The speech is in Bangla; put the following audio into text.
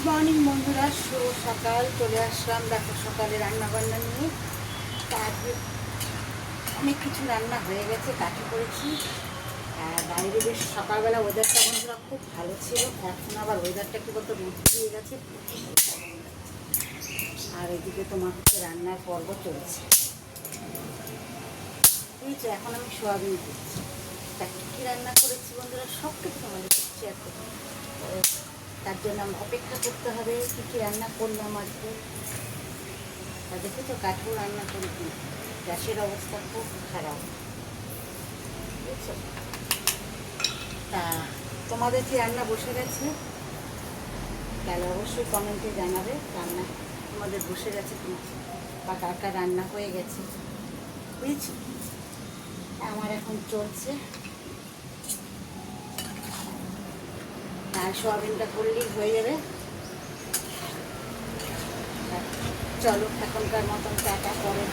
গুড মর্নিং বন্ধুরা, শুভ সকাল। চলে আসলাম দেখো সকালে রান্না বান্না নিয়ে। তা আজকে অনেক কিছু রান্না হয়ে গেছে, কাঠি করেছি। আর বাইরে বেশ সকালবেলা ওয়েদারটা বন্ধুরা খুব ভালো ছিল। এখন আবার ওয়েদারটা কি বলতো রোদ দিয়ে গেছে, আর এদিকে তোমার হচ্ছে রান্নার পর্ব চলছে, বুঝেছো। এখন আমি সোয়াবিন করছি। তা কী কী রান্না করেছি বন্ধুরা সব কিছু তোমাদের শেয়ার করবো। তার জন্য অপেক্ষা করতে হবে কী কী রান্না করলাম আজকে। তা দেখেছো কাঠেও রান্না করি, গ্যাসের অবস্থা খুব খারাপ, বুঝছো। তা তোমাদের কি রান্না বসে গেছে? তাহলে অবশ্যই কমেন্টে জানাবে রান্না তোমাদের বসে গেছে কিনা, বা কার কার রান্না হয়ে গেছে, বুঝেছি। আমার এখন চলছে, আর সোয়াবিনটা করলেই হয়ে যাবে। চলো এখনকার মতন টাটা, পরের